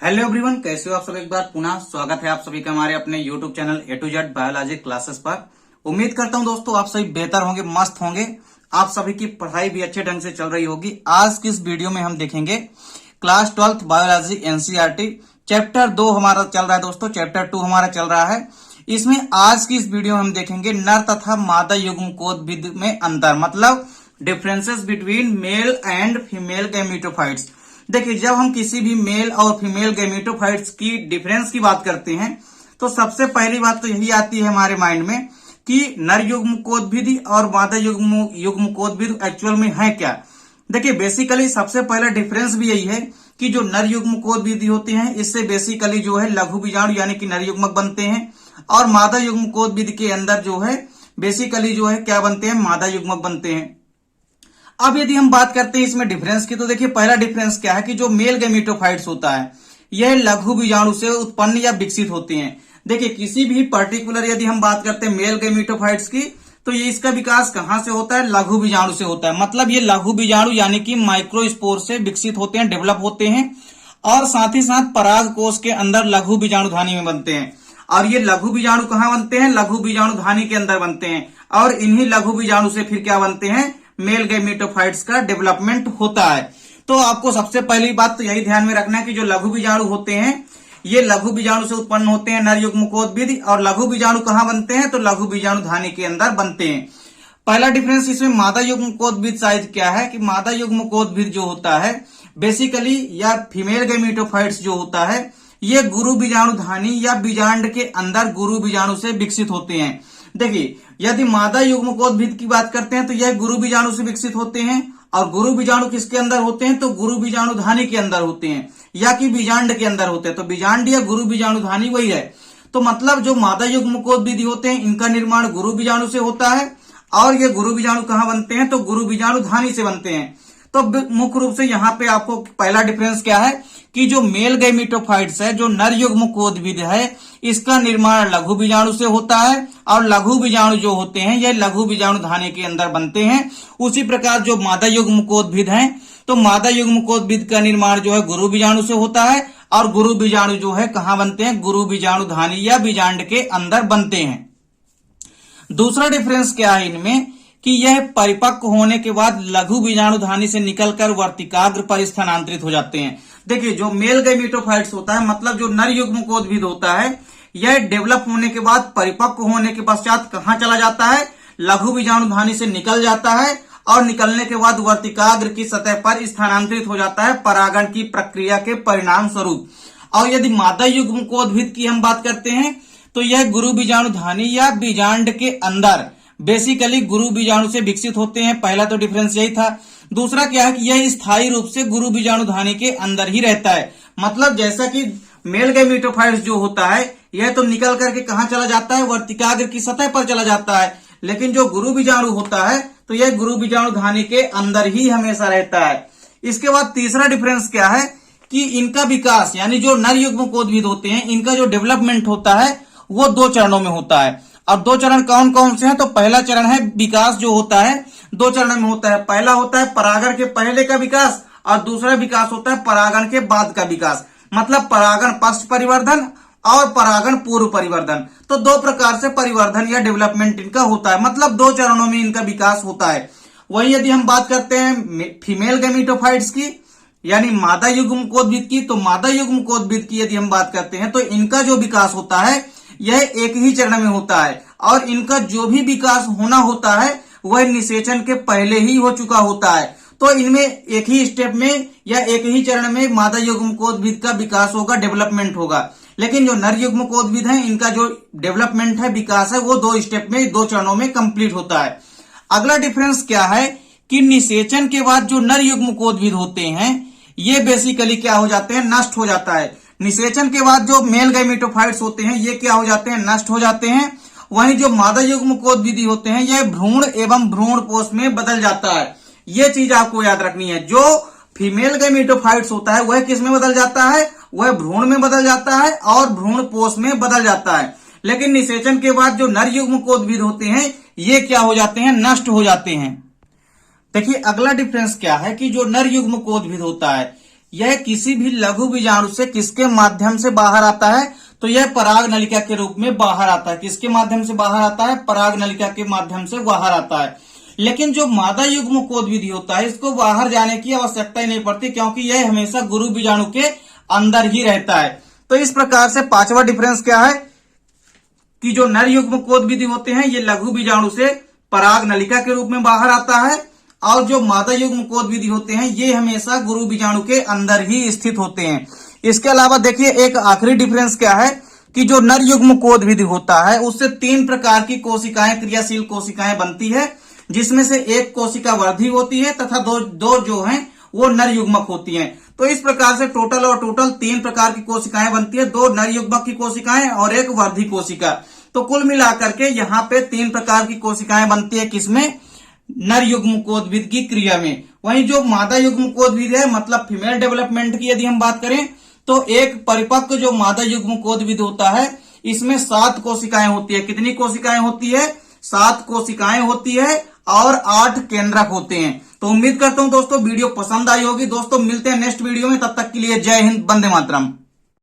Hello everyone, कैसे हो आप सब। एक बार पुनः स्वागत है आप सभी का हमारे अपने YouTube channel A to Z biology classes पर। उम्मीद करता हूं दोस्तों आप सभी बेहतर होंगे, मस्त होंगे। आप सभी की पढ़ाई भी अच्छे ढंग से चल रही होगी। आज की इस वीडियो में हम देखेंगे class 12th biology NCERT chapter 2 हमारा चल रहा है दोस्तों। चैप्टर 2 हमारा चल रहा है। इसमें आज की इस वीडियो में हम देखेंगे नर तथा मादा युग्मकोद्भिद में अंतर, मतलब differences between male and female gametophytes. देखिए, जब हम किसी भी मेल और फीमेल गैमेटोफाइट्स की डिफरेंस की बात करते हैं तो सबसे पहली बात तो यही आती है हमारे माइंड में कि नर युग्मकोद्भिद और मादा युग्मकोद्भिद एक्चुअल में है क्या। देखिए, बेसिकली सबसे पहला डिफरेंस भी यही है कि जो नर युग्मकोद्भिद होते हैं इससे बेसिकली जो है लघु बीजाणु यानी कि नर युग्मक बनते हैं, और मादा युग्मकोद्भिद के अंदर जो है बेसिकली जो है क्या बनते हैं, मादा युग्मक बनते हैं। अब यदि हम बात करते हैं इसमें डिफरेंस की, तो देखिए पहला डिफरेंस क्या है कि जो मेल गैमेटोफाइट्स होता है यह लघु बीजाणु से उत्पन्न या विकसित होते हैं। देखिए, किसी भी पर्टिकुलर यदि हम बात करते हैं मेल गैमेटोफाइट्स की, तो ये इसका विकास कहां से होता है, लघु बीजाणु से होता है। मतलब ये लघु बीजाणु यानी कि माइक्रोस्पोर से विकसित होते हैं, डेवलप होते हैं, और साथ ही साथ पराग कोष के अंदर लघु बीजाणु धानी में बनते हैं। और ये लघु बीजाणु कहां बनते हैं, लघु बीजाणु धानी के अंदर बनते हैं, और इन्हीं लघु बीजाणु से फिर क्या बनते हैं, मेल गैमेटोफाइट्स का डेवलपमेंट होता है। तो आपको सबसे पहली बात तो यही ध्यान में रखना है कि जो लघु बीजाणु होते हैं ये लघु बीजाणु से उत्पन्न होते हैं नर युग्मकोद्भिद, और लघु बीजाणु कहां बनते हैं, तो लघु बीजाणु धानी के अंदर बनते हैं। पहला डिफरेंस इसमें मादा युग्मकोद्भिद साइज क्या है कि मादा युग्मकोद्भिद जो होता है बेसिकली या फीमेल गैमेटोफाइट्स जो होता है ये गुरु बीजाणु धानी या बीजांड के अंदर गुरु बीजाणु से विकसित होते हैं। देखिए, यदि मादा युग्मकोद्भिद की बात करते हैं तो यह गुरु बीजाणु से विकसित होते हैं, और गुरु बीजाणु किसके अंदर होते हैं, तो गुरु बीजाणु धानी के अंदर होते हैं या कि बीजांड के अंदर होते हैं। तो बीजांड या गुरु बीजाणु धानी वही है। तो मतलब जो मादा युग्मकोद्भिद होते हैं इनका निर्माण गुरु बीजाणु से होता है, और ये गुरु बीजाणु कहां बनते हैं, तो गुरु बीजाणु धानी से बनते हैं। तो मुख्य रूप से यहाँ पे आपको पहला डिफरेंस क्या है कि जो मेल गैमेटोफाइट्स है, जो नर युग्मकोद्भिद है, इसका निर्माण लघु बीजाणु से होता है, और लघु बीजाणु जो होते हैं ये लघु बीजाणु धानी के अंदर बनते हैं। उसी प्रकार जो मादा युग्मकोद्भिद हैं तो मादा युग्मकोद्भिद का निर्माण जो है गुरु बीजाणु से होता है, और गुरु बीजाणु जो है कहां बनते हैं, गुरु बीजाणु धानी या बीजांड के अंदर बनते हैं। दूसरा डिफरेंस क्या है इनमें कि यह परिपक्व होने के बाद लघु बीजाणु धानी से निकलकर वर्तिकाग्र पर स्थानांतरित हो जाते हैं। देखिए, जो मेल गैमेटोफाइट्स होता है मतलब जो नर युग्मकोद्भिद होता है यह डेवलप होने के बाद परिपक्व होने के पश्चात कहां चला जाता है, लघु बीजाणु धानी से निकल जाता है, और निकलने के बाद वर्तिकाग्र की सतह पर स्थानांतरित हो जाता है परागण की प्रक्रिया के परिणाम स्वरूप। और यदि मादा युग्मकोद्भिद की हम बात करते हैं तो यह गुरु बीजाणु धानी या बीजांड के अंदर बेसिकली गुरु बीजाणु से विकसित होते हैं। पहला तो डिफरेंस यही था। दूसरा क्या है कि यह स्थायी रूप से गुरु बीजाणु धानी के अंदर ही रहता है। मतलब जैसा कि मेल गैमेटोफाइट्स जो होता है यह तो निकल करके कहां चला जाता है, वर्तिकाग्र की सतह पर चला जाता है, लेकिन जो गुरु बीजाणु होता है तो यह गुरु बीजाणु धानी के अंदर ही हमेशा रहता है। इसके बाद तीसरा डिफरेंस क्या है कि इनका विकास यानी जो नर युग्मकोद्भिद होते हैं इनका जो डेवलपमेंट होता है वो 2 चरणों में होता है। अब 2 चरण कौन कौन से हैं, तो पहला चरण है विकास जो होता है 2 चरण में होता है। पहला होता है परागण के पहले का विकास, और दूसरा विकास होता है परागण के बाद का विकास। मतलब परागण पश्च परिवर्धन और परागण पूर्व परिवर्धन। तो 2 प्रकार से परिवर्धन या डेवलपमेंट इनका होता है, मतलब 2 चरणों में इनका विकास होता है। वही यदि हम बात करते हैं फीमेल गैमेटोफाइट्स की यानी मादा युग्मकोद्भिद की, तो मादा युग्मकोद्भिद की यदि हम बात करते हैं तो इनका जो विकास होता है यह एक ही चरण में होता है, और इनका जो भी विकास होना होता है वह निषेचन के पहले ही हो चुका होता है। तो इनमें एक ही स्टेप में या एक ही चरण में मादा युग्मकोद्भिद का विकास होगा, डेवलपमेंट होगा। लेकिन जो नर युग्मकोद्भिद है इनका जो डेवलपमेंट है, विकास है, वो 2 स्टेप में 2 चरणों में कंप्लीट होता है। अगला डिफरेंस क्या है कि निषेचन के बाद जो नर युग्मकोद्भिद होते हैं ये बेसिकली क्या हो जाते हैं, नष्ट हो जाता है। निषेचन के बाद जो मेल गैमेटोफाइट्स होते हैं ये क्या हो जाते हैं, नष्ट हो जाते हैं। वहीं जो मादा युग्मकोद्भिद होते हैं यह भ्रूण एवं भ्रूणपोष में बदल जाता है। ये चीज आपको याद रखनी है। जो फीमेल गैमेटोफाइट्स होता है वह किस में बदल जाता है, वह भ्रूण में बदल जाता है और भ्रूणपोष में बदल जाता है। लेकिन निषेचन के बाद जो नर युग्मकोद्भिद होते हैं ये क्या हो जाते हैं, नष्ट हो जाते हैं। देखिए, अगला डिफरेंस क्या है कि जो नर युग्मकोद्भिद होता है यह किसी भी लघु बीजाणु से किसके माध्यम से बाहर आता है, तो यह पराग नलिका के रूप में बाहर आता है। किसके माध्यम से बाहर आता है, पराग नलिका के माध्यम से बाहर आता है। लेकिन जो मादा युग्मकोद विधि होता है, इसको बाहर जाने की आवश्यकता ही नहीं पड़ती, क्योंकि यह हमेशा गुरु बीजाणु के अंदर ही रहता है। तो इस प्रकार से पांचवा डिफरेंस क्या है कि जो नर युग्मकोद विधि होते हैं, ये लघु बीजाणु से पराग नलिका के रूप में बाहर आता है, और जो मादा युग्मकोद विधि होते हैं, ये हमेशा गुरु बीजाणु के अंदर ही स्थित होते हैं। इसके अलावा देखिए एक आखिरी डिफरेंस क्या है कि जो नर युग्मकोद विधि होता है, उससे 3 प्रकार की कोशिकाएं, क्रियाशील कोशिकाएं बनती है, जिसमें से एक कोशिका वर्धी होती है तथा दो जो हैं वो नर युग्मक होती हैं। तो इस प्रकार से टोटल 3 प्रकार की कोशिकाएं बनती है, 2 नर युग्मक की कोशिकाएं और एक वर्धी कोशिका। तो कुल मिलाकर के यहाँ पे 3 प्रकार की कोशिकाएं बनती है, किसमें, नर युग्मकोद विधि की क्रिया में। वहीं जो मादा युग्मकोद विधि है, मतलब फीमेल डेवलपमेंट की यदि हम बात करें, तो एक परिपक्व जो मादा युग्मकोद विधि होता है, इसमें 7 कोशिकाएं होती है। कितनी कोशिकाएं होती है, 7 कोशिकाएं होती है और 8 केंद्रक होते हैं। तो उम्मीद करता हूं दोस्तों वीडियो पसंद आई होगी। दोस्तों मिलते हैं नेक्स्ट वीडियो में, तब तक के लिए जय हिंद, वंदे मातरम।